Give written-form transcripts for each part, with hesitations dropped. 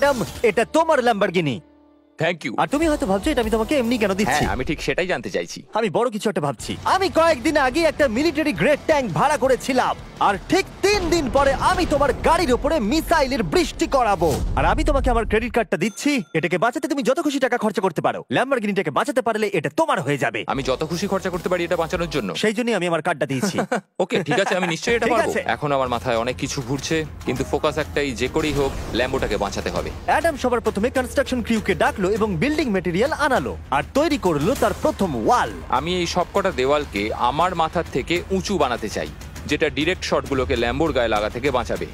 Adam, এটা তোমার Lamborghini. Thank you. আর তুমি হয়তো ভাবছো এটা আমি তোমাকে এমনি কেন দিচ্ছি। হ্যাঁ, আমি ঠিক সেটাই জানতে চাইছি। আমি বড় কিছু একটা ভাবছি। আমি কয়েকদিন আগে একটা মিলিটারি গ্রেড ট্যাঙ্ক ভাড়া করেছিলাম, আর ঠিক 3 দিন পরে আমি তোমার গাড়ির উপরে মিসাইলের বৃষ্টি করাবো। আর আমি তোমাকে আমার ক্রেডিট কার্ডটা দিচ্ছি, এটাকে বাঁচাতে তুমি যত খুশি টাকা খরচা করতে পারো। ল্যাম্বরগিনিটাকে বাঁচাতে পারলে এটা তোমার হয়ে যাবে। আমি যত খুশি খরচা করতে পারি এটা বাঁচানোর জন্য। সেই জন্যই আমি আমার কার্ডটা দিয়েছি। ওকে, ঠিক আছে, আমি নিশ্চয়ই এটা ঠিক পারবো। আছে। এখন আমার মাথায় অনেক কিছু ঘুরছে, কিন্তু ফোকাস একটাই, যে করেই হোক ল্যাম্বোটাকে বাঁচাতে হবে। অ্যাডাম সবার প্রথমে কনস্ট্রাকশন ক্রিউকে ডাকলো এবং বিল্ডিং মেটেরিয়াল আনালো আর তৈরি করলো তার প্রথম ওয়াল। আমি এই সবকটা দেওয়ালকে আমার মাথার থেকে উঁচু বানাতে চাই, যেটা ডিরেক্ট শটগুলোকে ল্যাম্বোর গায়ে লাগা থেকে বাঁচাবে।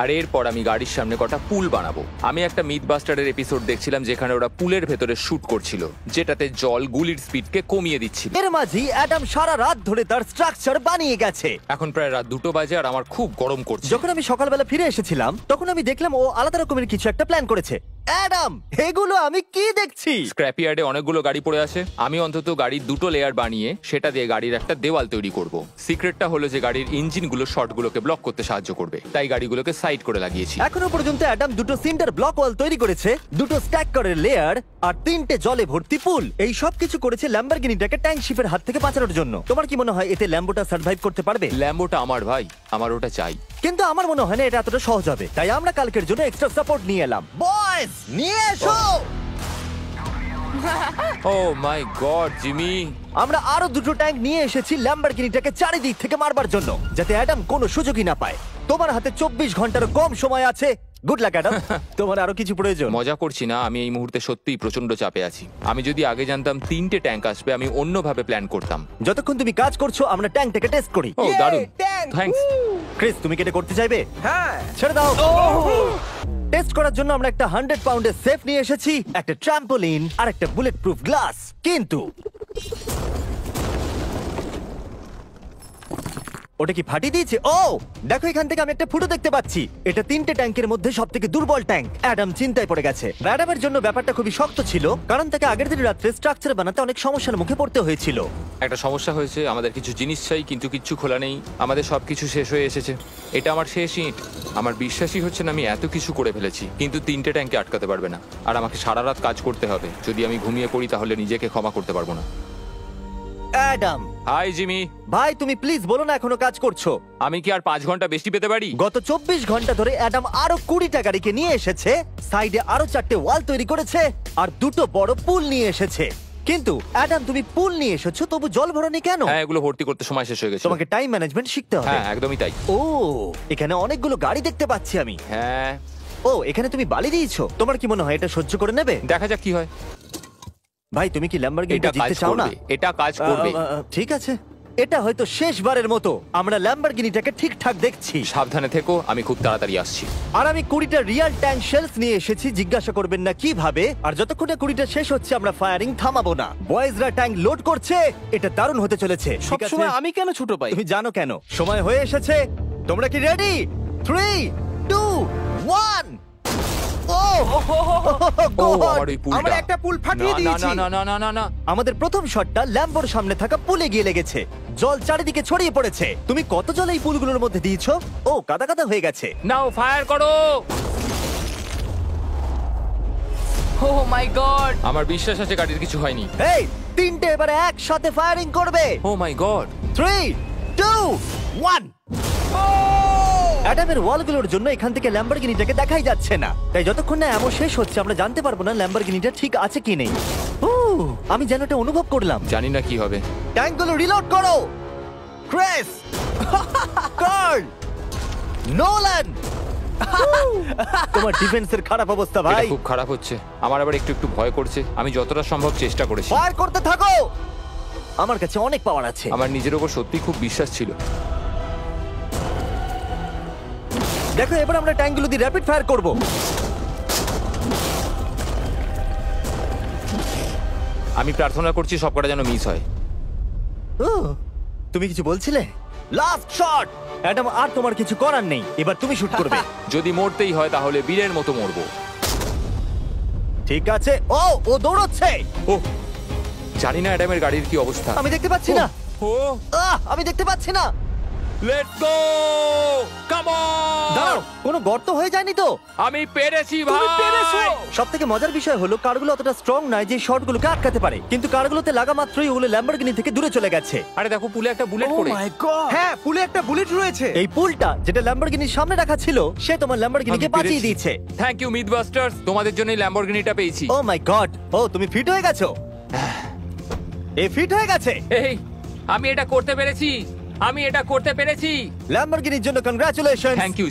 আর এরপর আমি গাড়ির সামনে কটা পুল বানাবো। আমি একটা মিথবাস্টারের এপিসোড দেখছিলাম যেখানে ওরা পুলের ভেতরে শুট করছিল, যেটাতে জল গুলির স্পিডকে কমিয়ে দিচ্ছিল। এর মাঝেই অ্যাডাম সারা রাত ধরে তার স্ট্রাকচার বানিয়ে গেছে। এখন প্রায় রাত 2টো বাজে আর আমার খুব গরম করছে। যখন আমি সকালবেলা ফিরে এসেছিলাম তখন আমি দেখলাম ও আলাদা রকমের কিছু একটা প্ল্যান করেছে। অ্যাডাম, এগুলো আমি কি দেখছি? স্ক্র্যাপ ইয়ার্ডে অনেকগুলো গাড়ি পড়ে আছে। আমি অন্তত গাড়ির 2টো লেয়ার বানিয়ে সেটা দিয়ে গাড়ির একটা দেওয়াল তৈরি করব। সিক্রেটটা হলো যে গাড়ির ইঞ্জিনগুলো শর্টগুলোকে ব্লক করতে সাহায্য করবে, তাই গাড়িগুলোকে সাইড করে লাগিয়েছি। এখনো পর্যন্ত অ্যাডাম 2টো সিন্টার ব্লক ওয়াল তৈরি করেছে, 2টো স্ট্যাক করে লেয়ার আর 3টে জলে ভর্তি পুল। এই সব কিছু করেছে ল্যাম্বরগিনিটাকে ট্যাঙ্ক শিপের হাত থেকে বাঁচানোর জন্য। তোমার কি মনে হয় এতে ল্যাম্বোটা সার্ভাইভ করতে পারবে? ল্যাম্বোটা আমার ভাই, আমার ওটা চাই। কিন্তু আমার মনে হয় না এটা এতটা সহজ হবে, তাই আমরা কালকের জন্য এক্সট্রা সাপোর্ট নিয়ে এলাম। বয়েজ, নিয়ে এসো। ও মাই গড, জিমি! আমরা আরো 2টো ট্যাঙ্ক নিয়ে এসেছি ল্যাম্বরগিনিটাকে চারিদিক থেকে মারবার জন্য, যাতে অ্যাডাম কোনো সুযোগই না পায়। তোমার হাতে 24 ঘন্টার কম সময় আছে। Good luck Adam. তোমার আরো কিছু প্রয়োজন? মজা করছি না, আমি এই মুহূর্তে সত্যিই প্রচন্ড চাপে আছি। আমি যদি আগে জানতাম 3টে ট্যাঙ্ক আসবে, আমি অন্যভাবে প্ল্যান করতাম। যতক্ষণ তুমি কাজ করছো আমরা ট্যাঙ্কটাকে টেস্ট করি। ও দারুণ, থ্যাঙ্কস। ক্রিস, তুমি কি এটা করতে চাইবে? হ্যাঁ। ছেড়ে দাও। টেস্ট করার জন্য আমরা একটা 100 পাউন্ডের সেফ নিয়ে এসেছি, একটা ট্রাম্পোলিন আর একটা বুলেট প্রুফ গ্লাস। কিন্তু ওটা কি ফাটিয়ে দিয়েছে? ও দেখো, এখান থেকে আমি একটা ফুটো দেখতে পাচ্ছি। এটা 3টে ট্যাঙ্কের মধ্যে সব থেকে দুর্বল ট্যাঙ্ক। অ্যাডাম চিন্তায় পড়ে গেছে। অ্যাডামের জন্য ব্যাপারটা খুবই শক্ত ছিল, কারণ তাকে আগের দিন রাত্রে স্ট্রাকচার বানাতে অনেক সমস্যার মুখে পড়তে হয়েছিল। একটা সমস্যা হয়েছে, আমাদের কিছু জিনিস চাই কিন্তু কিচ্ছু খোলা নেই। আমাদের সবকিছু শেষ হয়ে এসেছে। এটা আমার শেষ ইট। আমার বিশ্বাসই হচ্ছে না আমি এত কিছু করে ফেলেছি, কিন্তু 3টে ট্যাঙ্কে আটকাতে পারবে না। আর আমাকে সারা রাত কাজ করতে হবে। যদি আমি ঘুমিয়ে পড়ি তাহলে নিজেকে ক্ষমা করতে পারবো না। Adam hi Jimmy. ভাই, তুমি প্লিজ বলো না এখনো কাজ করছো। আমি কি আর 5 ঘন্টা বেশি পেতে পারি? গত 24 ঘন্টা ধরে অ্যাডাম আরো 20টা গাড়িকে নিয়ে এসেছে, সাইডে আরো 4টে ওয়াল তৈরি করেছে আর 2টো বড় পুল নিয়ে এসেছে। কিন্তু অ্যাডাম, তুমি পুল নিয়ে এসেছো, তবু জল ভরনি কেন? হ্যাঁ, এগুলো ভর্তি করতে সময় শেষ হয়ে গেছে। তোমাকে টাইম ম্যানেজমেন্ট শিখতে হবে। হ্যাঁ, একদমই তাই। ও, এখানে অনেকগুলো গাড়ি দেখতে পাচ্ছি আমি। হ্যাঁ। ও, এখানে তুমি বালি দিয়েছো। তোমার কি মনে হয় এটা সহ্য করে নেবে? দেখা যাক কি হয়। ভাই, তুমি কি ল্যাম্বরগিনিটা এটা জিততে কাজ চাও না? করবে, এটা কাজ করবে। ঠিক আছে, এটা হয়তো শেষবারের মতো আমরা ল্যাম্বরগিনিটাকে ঠিকঠাক দেখছি। সাবধানে থেকো, আমি খুব তাড়াতাড়ি আসছি। আর আমি 20টা রিয়াল ট্যাঙ্ক শেলস নিয়ে এসেছি। জিজ্ঞাসা করবেন না কিভাবে। আর যতক্ষণ না 20টা শেষ হচ্ছে আমরা ফায়ারিং থামাবো না। বয়েজরা ট্যাঙ্ক লোড করছে, এটা দারুণ হতে চলেছে। ঠিক আছে, সবসময় আমি কেন ছোট পাই? তুমি জানো কেন। সময় হয়ে এসেছে। তোমরা কি রেডি? 3, 2, 1। ও ও, আমার ওই পুলটা। আমরা একটা পুল ফাটিয়ে দিয়েছি। না না না না না। আমাদের প্রথম শটটা ল্যাম্বোর সামনে থাকা পুলে গিয়ে লেগেছে। জল চারিদিকে ছড়িয়ে পড়েছে। তুমি কত জল এই পুলগুলোর মধ্যে দিয়েছো? ও, কাদা কাদা হয়ে গেছে। নাও ফায়ার করো। ও মাই গড! আমার বিশ্বাস আছে গাড়ির কিছু হয়নি। এই 3টে এবারে একসাথে ফায়ারিং করবে। ও মাই গড। 3, 2, 1। অ্যাডামের ওয়ালগুলোর জন্য এখান থেকে ল্যাম্বরগিনিটাকে দেখাই যাচ্ছে না, তাই যতক্ষণ না এমন শেষ হচ্ছে আমরা জানতে পারবো না ল্যাম্বরগিনিটা ঠিক আছে কি নেই। আমি যেন এটা অনুভব করলাম। জানি না কি হবে। ট্যাঙ্কগুলো রিলোড করো। Cress, Carl, Nolan. তোমার ডিফেন্সের খারাপ অবস্থা এটা ভাই। খুব খারাপ হচ্ছে। আমার আবার একটু একটু ভয় করছে। আমি যতটা সম্ভব চেষ্টা করেছি। ফায়ার করতে থাকো। আমার কাছে অনেক পাওয়ার আছে। আমার নিজের উপর সত্যি খুব বিশ্বাস ছিল। দেখো, এবার আমরা ট্যাঙ্কগুলো দিয়ে র্যাপিড ফায়ার করব। আমি প্রার্থনা করছি সবকটা যেন মিস হয়। তুমি কিছু বলছিলে? Last shot. অ্যাডাম, আর তোমার কিছু করার নেই, এবার তুমি শুট করবে। যদি মরতেই হয় তাহলে বীরের মতো মরবো। ঠিক আছে। ও দৌড়চ্ছে। ও, জানি না অ্যাডামের গাড়ির কি অবস্থা। আমি দেখতে পাচ্ছি না। ও, আমি দেখতে পাচ্ছি না। Let's go, come on. দাঁড়াও, কোনো গর্ত হয়ে যায়নি তো? আমি পেরেছি ভাই। সব থেকে মজার বিষয় হলো কারগুলো অতটা স্ট্রং নয় যে শটগুলোকে আটকাতে পারে, কিন্তু কারগুলোতে লাগা মাত্রই ওগুলো ল্যাম্বরগিনি থেকে দূরে চলে গেছে। আরে দেখো পুলে একটা বুলেট ও পড়ে। মাই গড, হ্যাঁ পুলে একটা বুলেট রয়েছে। এই পুলটা যেটা ল্যাম্বরগিনির সামনে রাখা ছিল, সে তোমার ল্যাম্বরগিনিকে আমি বাঁচিয়ে পেরেছি। দিয়েছে। থ্যাংক ইউ মিথবাস্টার্স, তোমাদের জন্যই ল্যাম্বরগিনিটা পেয়েছি। ও মাই গড, ও তুমি ফিট হয়ে গেছো। এ ফিট হয়ে গেছে। এই আমি এটা করতে পেরেছি, আমি এটা করতে পেরেছি। ল্যাম্বরগিনির জন্য কংগ্রাচুলেশন। Thank you.